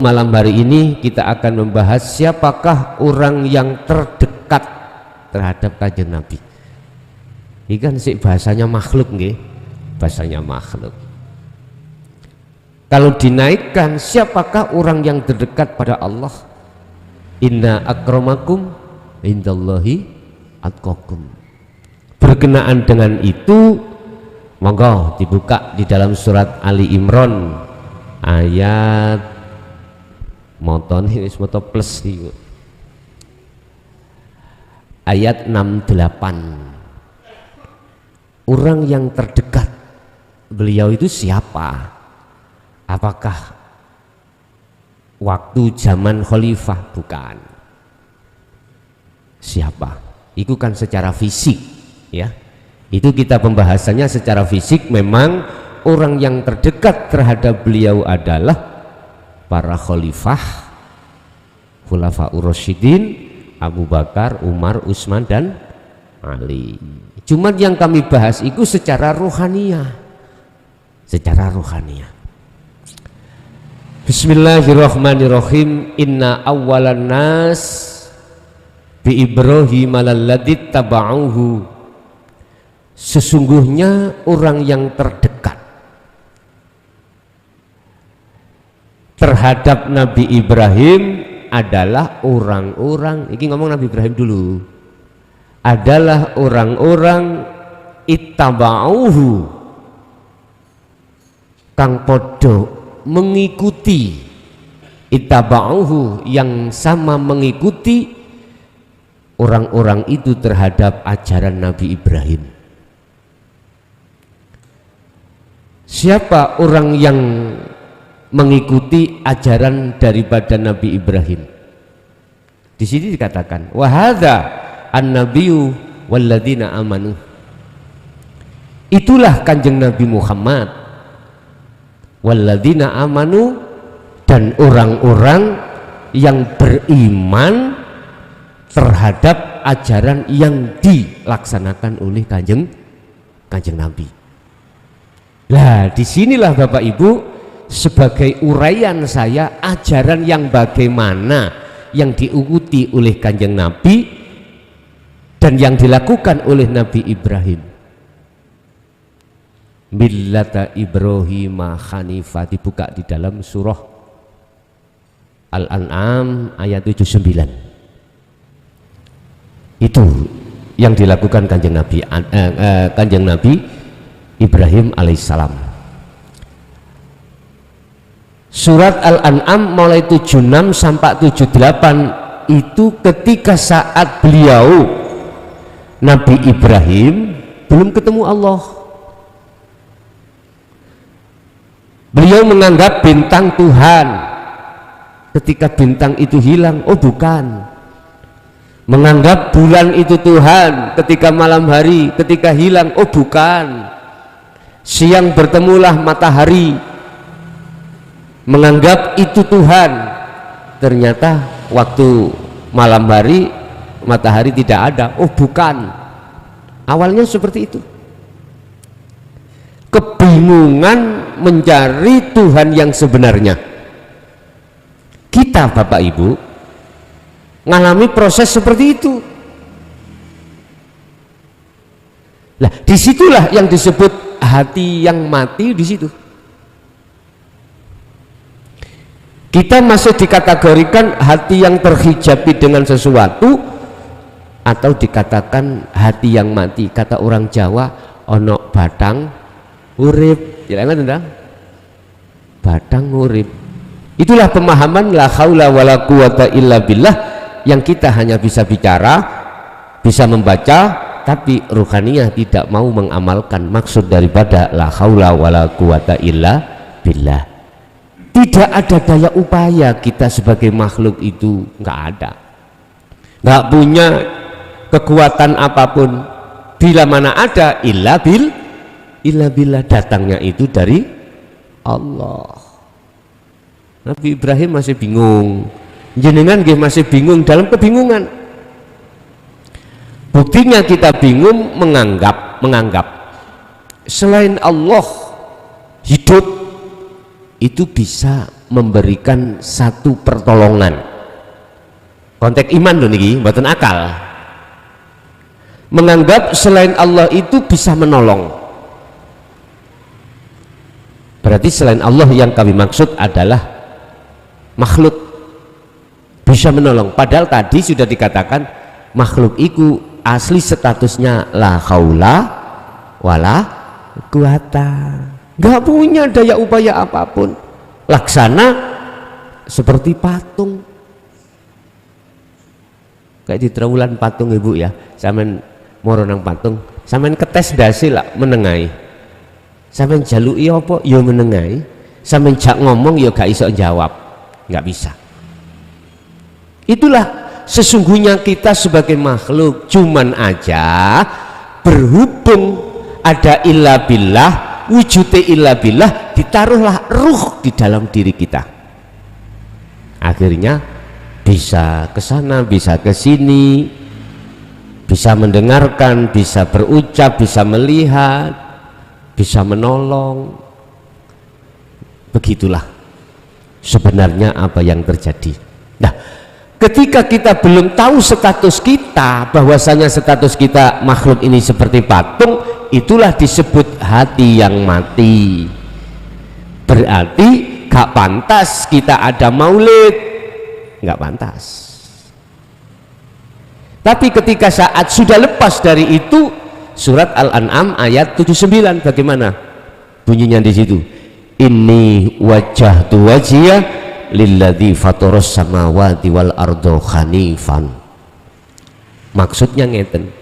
Malam hari ini kita akan membahas siapakah orang yang terdekat terhadap kanjeng Nabi. Ini kan sih bahasanya makhluk nggih, bahasanya makhluk. Kalau dinaikkan, siapakah orang yang terdekat pada Allah? Inna akramakum indallahi atqakum. Berkenaan dengan itu, monggo dibuka di dalam surat Ali Imran ayat moton ini moto plus nih. Ayat 68. Orang yang terdekat beliau itu siapa? Apakah waktu zaman khalifah? Bukan. Siapa? Itu kan secara fisik, ya. Itu kita pembahasannya secara fisik. Memang orang yang terdekat terhadap beliau adalah para khalifah, khulafaur rasyidin, Abu Bakar, Umar, Utsman dan Ali. Cuman yang kami bahas itu secara rohaniyah. Secara rohaniyah. Bismillahirrahmanirrahim. Inna awwalan nas bi Ibrahim alladzi taba'uhu. Sesungguhnya orang yang terdekat terhadap Nabi Ibrahim adalah orang-orang, ini ngomong Nabi Ibrahim dulu, adalah orang-orang ittaba'uhu kang podo mengikuti, ittaba'uhu yang sama mengikuti orang-orang itu terhadap ajaran Nabi Ibrahim. Siapa orang yang mengikuti ajaran daripada Nabi Ibrahim? Di sini dikatakan wa hadza an-nabiyyu walladzina amanu. Itulah kanjeng Nabi Muhammad, walladzina amanu, dan orang-orang yang beriman terhadap ajaran yang dilaksanakan oleh kanjeng Nabi. Lah disinilah Bapak Ibu, sebagai uraian saya, ajaran yang bagaimana yang diikuti oleh kanjeng Nabi dan yang dilakukan oleh Nabi Ibrahim. Millata Ibrahim Hanifah, dibuka di dalam surah Al-An'am ayat 79. Itu yang dilakukan kanjeng Nabi Ibrahim alaihissalam. Surat Al-An'am mulai 76 sampai 78 itu ketika saat beliau Nabi Ibrahim belum ketemu Allah. Beliau menganggap bintang Tuhan. Ketika bintang itu hilang, oh bukan. Menganggap bulan itu Tuhan ketika malam hari, ketika hilang, oh bukan. Siang bertemulah matahari, menganggap itu Tuhan. Ternyata waktu malam hari matahari tidak ada, oh bukan. Awalnya seperti itu. Kebingungan mencari Tuhan yang sebenarnya. Kita Bapak Ibu mengalami proses seperti itu. Nah, disitulah yang disebut hati yang mati. Di situ kita masih dikategorikan hati yang terhijabi dengan sesuatu, atau dikatakan hati yang mati. Kata orang Jawa, ono batang urip, batang urip. Itulah pemahaman la haula wala quwata illa billah yang kita hanya bisa bicara, bisa membaca, tapi ruhaniyah tidak mau mengamalkan maksud daripada la haula wala quwata illa billah. Tidak ada daya upaya kita sebagai makhluk itu, nggak ada, nggak punya kekuatan apapun. Bila mana ada, illa billah, datangnya itu dari Allah. Nabi Ibrahim masih bingung, jenengan masih bingung dalam kebingungan. Buktinya kita bingung menganggap selain Allah hidup itu bisa memberikan satu pertolongan. Konteks iman loh niki, mboten akal. Menganggap selain Allah itu bisa menolong. Berarti selain Allah yang kami maksud adalah makhluk bisa menolong. Padahal tadi sudah dikatakan makhluk itu asli statusnya la haula wala quwata, nggak punya daya upaya apapun, laksana seperti patung. Kayak di trawulan patung ibu ya, sampean moro nang patung, sampean ketes dasi lah menengai, sampean jaluki apa ya menengai, sampean jak ngomong ya gak iso jawab, nggak bisa. Itulah sesungguhnya kita sebagai makhluk, cuman aja berhubung ada illa billah, wujudnya illa billah, ditaruhlah ruh di dalam diri kita, akhirnya bisa ke sana, bisa ke sini, bisa mendengarkan, bisa berucap, bisa melihat, bisa menolong. Begitulah sebenarnya apa yang terjadi. Nah, ketika kita belum tahu status kita, bahwasanya status kita makhluk ini seperti patung, itulah disebut hati yang mati. Berarti gak pantas kita ada maulid, nggak pantas. Tapi ketika saat sudah lepas dari itu, surat Al-An'am ayat 79 bagaimana bunyinya di situ? Inni wajjahtu wajhiya lilladzi fataras samawati wal ardo hanifan. Maksudnya ngeten,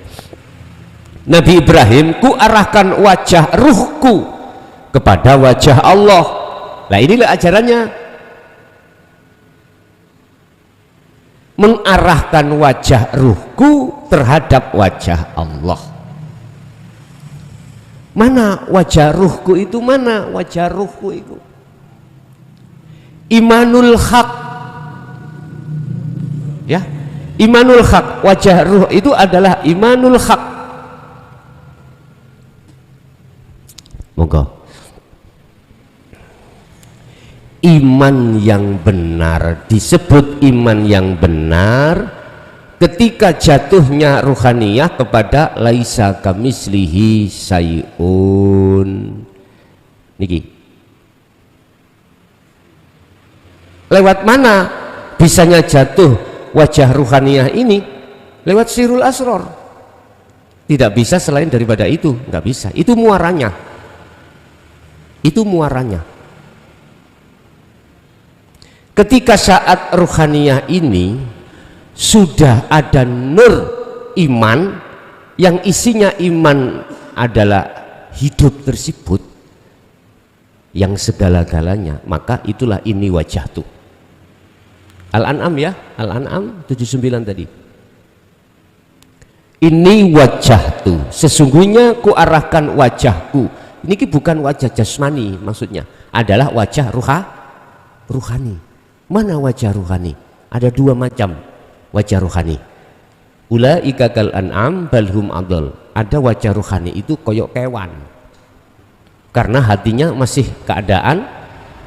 Nabi Ibrahim, ku arahkan wajah ruhku kepada wajah Allah. Nah inilah ajarannya, mengarahkan wajah ruhku terhadap wajah Allah. Mana wajah ruhku itu? Mana wajah ruhku itu? Imanul haq, ya, imanul haq, wajah ruh itu adalah imanul haq. Monggo. Iman yang benar disebut iman yang benar ketika jatuhnya ruhaniyah kepada laisa kamislihi sayun. Niki lewat mana bisanya jatuh wajah ruhaniyah ini? Lewat sirul asror. Tidak bisa selain daripada itu, nggak bisa. Itu muaranya, itu muaranya. Ketika saat ruhaniyah ini sudah ada nur iman yang isinya iman adalah hidup tersebut yang segala-galanya, maka itulah ini wajah tuh. Al-An'am ya, Al-An'am 79 tadi. Ini wajah tuh, sesungguhnya ku arahkan wajahku. Ini bukan wajah jasmani, maksudnya adalah wajah ruhani. Mana wajah ruhani? Ada dua macam wajah ruhani. Ulaika kal an'am balhum adol. Ada wajah ruhani itu koyok kewan, karena hatinya masih keadaan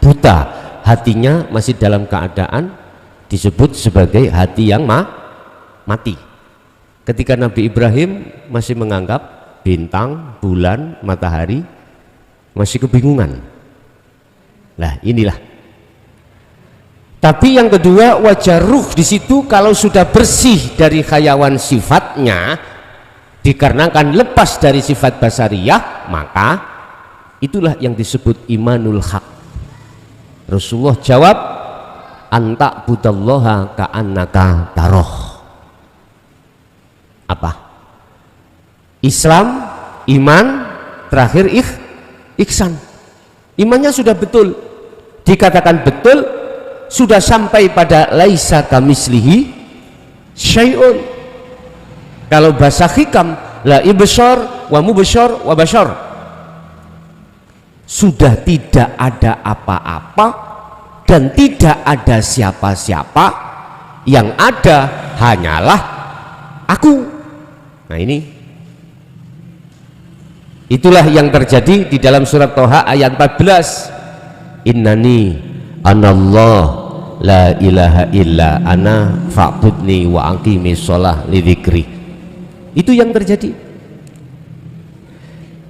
buta, hatinya masih dalam keadaan disebut sebagai hati yang mati. Ketika Nabi Ibrahim masih menganggap bintang, bulan, matahari, masih kebingungan. Nah inilah. Tapi yang kedua, wajah ruh di situ kalau sudah bersih dari khayawan sifatnya, dikarenakan lepas dari sifat basariyah, maka itulah yang disebut imanul haq. Rasulullah jawab, anta budallaha ka'annaka taroh. Apa? Islam, iman, terakhir ihsan. Imannya sudah betul, dikatakan betul, sudah sampai pada laisa kamislihi syai'un. Kalau bahasa hikam, la ibsar wa mubsyar wa basyar, sudah tidak ada apa-apa dan tidak ada siapa-siapa, yang ada hanyalah aku. Nah ini, itulah yang terjadi di dalam surat Toha ayat 14. Innani anallah la ilaha illa ana fa'budni wa aqimi sholah li dzikri. Itu yang terjadi.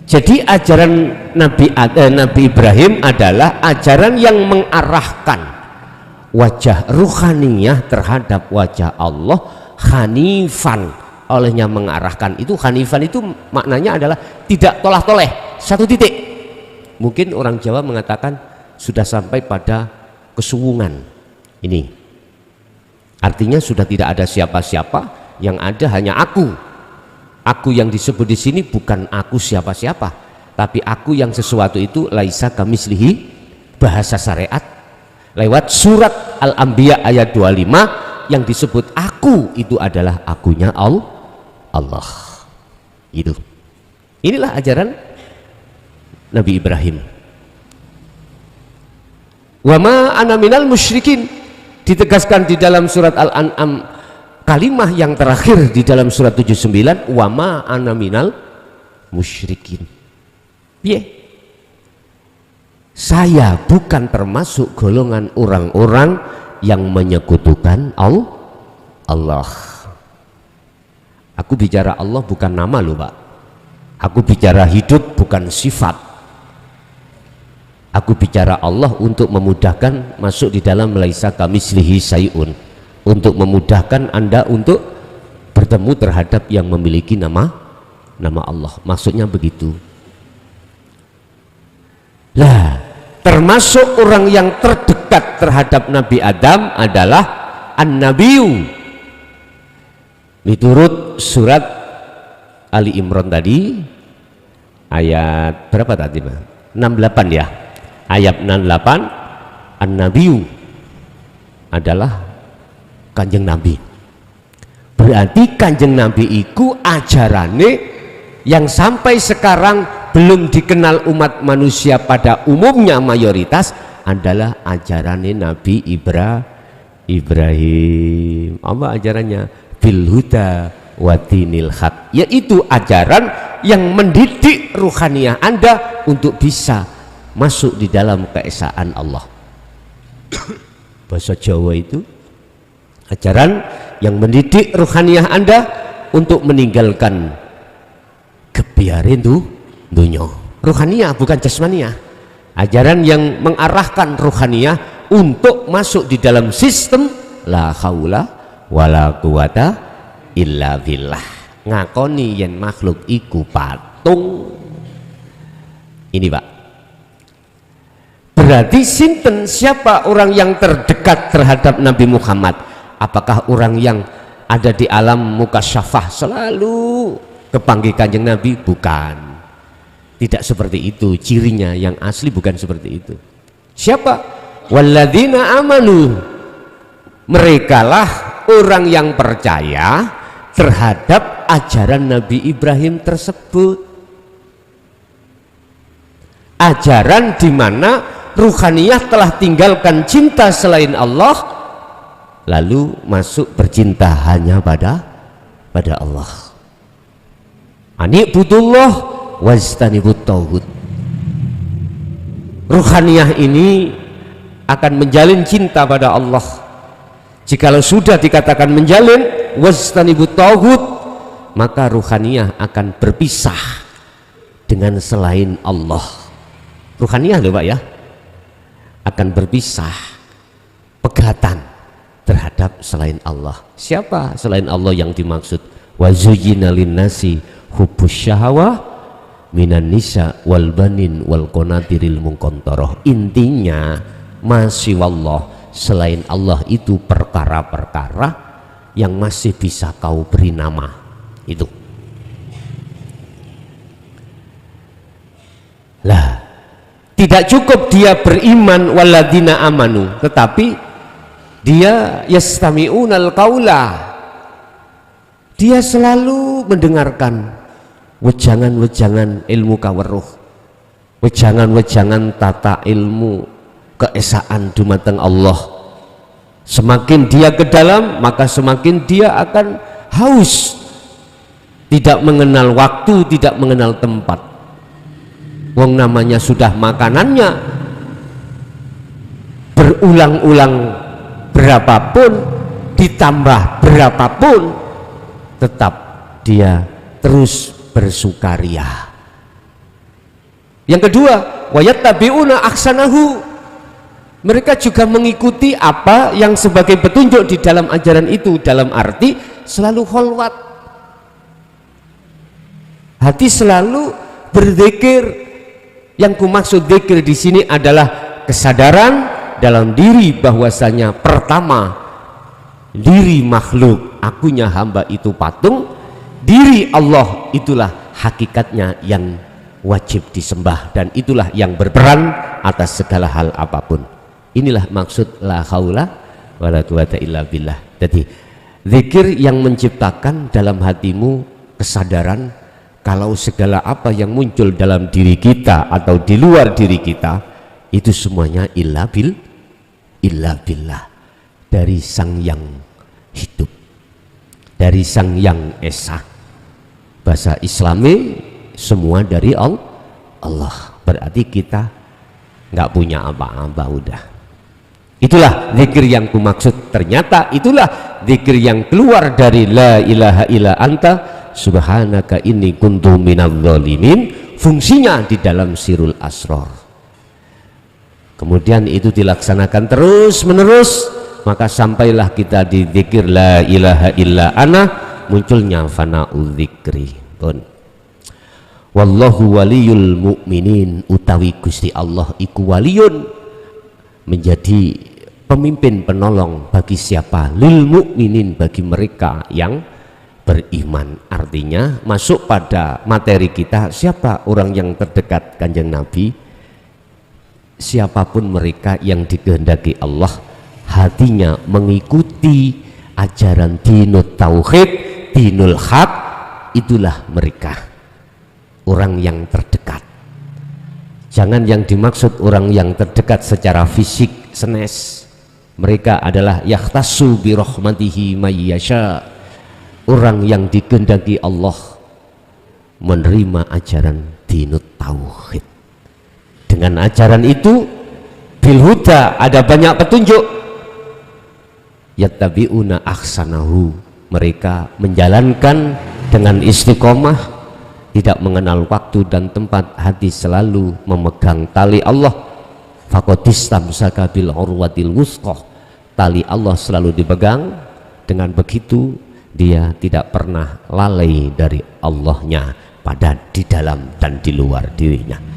Jadi ajaran Nabi Ibrahim adalah ajaran yang mengarahkan wajah ruhaniyah terhadap wajah Allah, hanifan, olehnya mengarahkan. Itu hanifan itu maknanya adalah tidak tolah-toleh, satu titik. Mungkin orang Jawa mengatakan sudah sampai pada kesuwungan. Ini artinya sudah tidak ada siapa-siapa, yang ada hanya aku. Aku yang disebut di sini bukan aku siapa-siapa, tapi aku yang sesuatu itu laisa kamislihi, bahasa syariat lewat surat Al-Anbiya ayat 25 yang disebut aku itu adalah akunya Allah. Itu. Inilah ajaran Nabi Ibrahim. Wa ma ana minal musyrikin, ditegaskan di dalam surat Al-An'am, kalimah yang terakhir di dalam surat 79, wa ma ana minal musyrikin. Saya bukan termasuk golongan orang-orang yang menyekutukan Allah. Aku bicara Allah bukan nama loh Pak. Aku bicara hidup bukan sifat. Aku bicara Allah untuk memudahkan masuk di dalam laisa kamislihi syai'un, untuk memudahkan Anda untuk bertemu terhadap yang memiliki nama Allah. Maksudnya begitu. Lah, termasuk orang yang terdekat terhadap Nabi Adam adalah An-Nabiyu. Menurut surat Ali Imran tadi ayat berapa tadi Pak? 68 ya. Ayat 68, An-Nabiyu adalah Kanjeng Nabi. Berarti Kanjeng Nabi itu ajarane yang sampai sekarang belum dikenal umat manusia pada umumnya mayoritas adalah ajarannya Nabi Ibrahim. Apa ajarannya? Bil huda wa dinil haq, yaitu ajaran yang mendidik ruhaniyah Anda untuk bisa masuk di dalam keesaan Allah. Bahasa Jawa itu ajaran yang mendidik ruhaniyah Anda untuk meninggalkan kebiarin dunia. Ruhaniyah bukan jasmaniyah. Ajaran yang mengarahkan ruhaniyah untuk masuk di dalam sistem la haula wala quwata illa billah. Ngakoni yen makhluk iku patung. Ini Pak. Berarti sinten, siapa orang yang terdekat terhadap Nabi Muhammad? Apakah orang yang ada di alam mukasyafah selalu kepanggil Kanjeng Nabi? Bukan. Tidak seperti itu cirinya, yang asli bukan seperti itu. Siapa? Walladzina amanu, merekalah orang yang percaya terhadap ajaran Nabi Ibrahim tersebut. Ajaran di mana ruhaniyah telah tinggalkan cinta selain Allah, lalu masuk bercinta hanya pada Allah. Ani'budullah wajtanibut tauhid. Ruhaniyah ini akan menjalin cinta pada Allah. Jikalau sudah dikatakan menjalin wajtanibut tauhid, maka ruhaniyah akan berpisah dengan selain Allah. Ruhaniyah loh Pak ya, akan berpisah, pegatan terhadap selain Allah. Siapa selain Allah yang dimaksud? Wa zuyyina linnasi hubbus syahawah minan nisa wal banin wal qanatiril muqantarah. Intinya masih wallah, selain Allah itu perkara-perkara yang masih bisa kau beri nama. Itu lah, tidak cukup dia beriman walladzina amanu, tetapi dia yastami'unal qaula, dia selalu mendengarkan wejangan-wejangan ilmu kaweruh, wejangan-wejangan tata ilmu keesaan dumateng Allah. Semakin dia ke dalam, maka semakin dia akan haus, tidak mengenal waktu, tidak mengenal tempat. Wong namanya sudah makanannya berulang-ulang berapapun, ditambah berapapun, tetap dia terus bersukaria. Yang kedua, wayattabi'una ahsanahu, mereka juga mengikuti apa yang sebagai petunjuk di dalam ajaran itu, dalam arti selalu kholwat, hati selalu berzikir. Yang kumaksud zikir di sini adalah kesadaran dalam diri bahwasanya pertama diri makhluk, akunya hamba itu patung, diri Allah itulah hakikatnya yang wajib disembah, dan itulah yang berperan atas segala hal apapun. Inilah maksud la haula wala quwata illa billah. Jadi zikir yang menciptakan dalam hatimu kesadaran kalau segala apa yang muncul dalam diri kita atau di luar diri kita itu semuanya illa billah, dari Sang Yang hidup, dari Sang Yang Esa. Bahasa Islami semua dari Allah, berarti kita nggak punya apa-apa udah. Itulah zikir yang kumaksud. Ternyata itulah zikir yang keluar dari la ilaha illa anta subhanaka inni kuntu minadz zalimin, fungsinya di dalam sirul asrar. Kemudian itu dilaksanakan terus menerus, maka sampailah kita di zikir la ilaha illa ana, munculnya fana'u zikri pun. Wallahu waliyul mu'minin, utawi Gusti Allah iku waliyun, menjadi pemimpin penolong bagi siapa? Lil mu'minin, bagi mereka yang beriman. Artinya masuk pada materi kita, siapa orang yang terdekat Kanjeng Nabi? Siapapun mereka yang dikehendaki Allah hatinya mengikuti ajaran dinut tauhid, dinul haq, itulah mereka orang yang terdekat. Jangan yang dimaksud orang yang terdekat secara fisik senes. Mereka adalah yahtassu bi rahmatihi may yasha, orang yang dikehendaki Allah menerima ajaran dinut tauhid. Dengan ajaran itu bil huda, ada banyak petunjuk, yattabi'una ahsanahu, mereka menjalankan dengan istiqomah, tidak mengenal waktu dan tempat, hati selalu memegang tali Allah. Faqadistamsaka bil urwatil wusqa, tali Allah selalu dipegang. Dengan begitu dia tidak pernah lalai dari Allahnya pada di dalam dan di luar dirinya.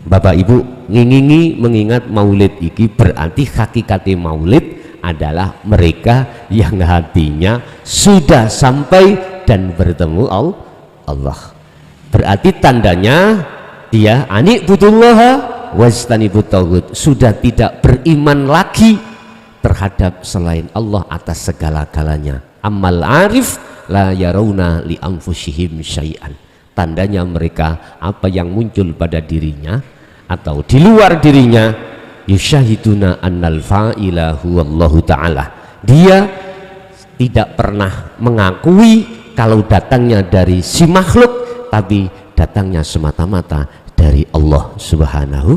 Bapak Ibu, ngingingi mengingat maulid iki berarti hakikati maulid adalah mereka yang hatinya sudah sampai dan bertemu Allah. Berarti tandanya dia anikbudullaha wajtanibut taghut, sudah tidak beriman lagi terhadap selain Allah atas segala-galanya. Amal arif la yarawna li anfusihim syai'an, tandanya mereka apa yang muncul pada dirinya atau di luar dirinya, yusyahiduna annal fa'ila huwallahu ta'ala, dia tidak pernah mengakui kalau datangnya dari si makhluk, tapi datangnya semata-mata dari Allah Subhanahu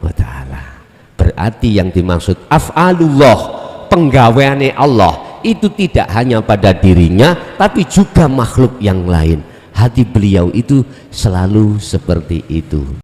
wa ta'ala. Berarti yang dimaksud af'alullah, penggaweane Allah, itu tidak hanya pada dirinya tapi juga makhluk yang lain. Hati beliau itu selalu seperti itu.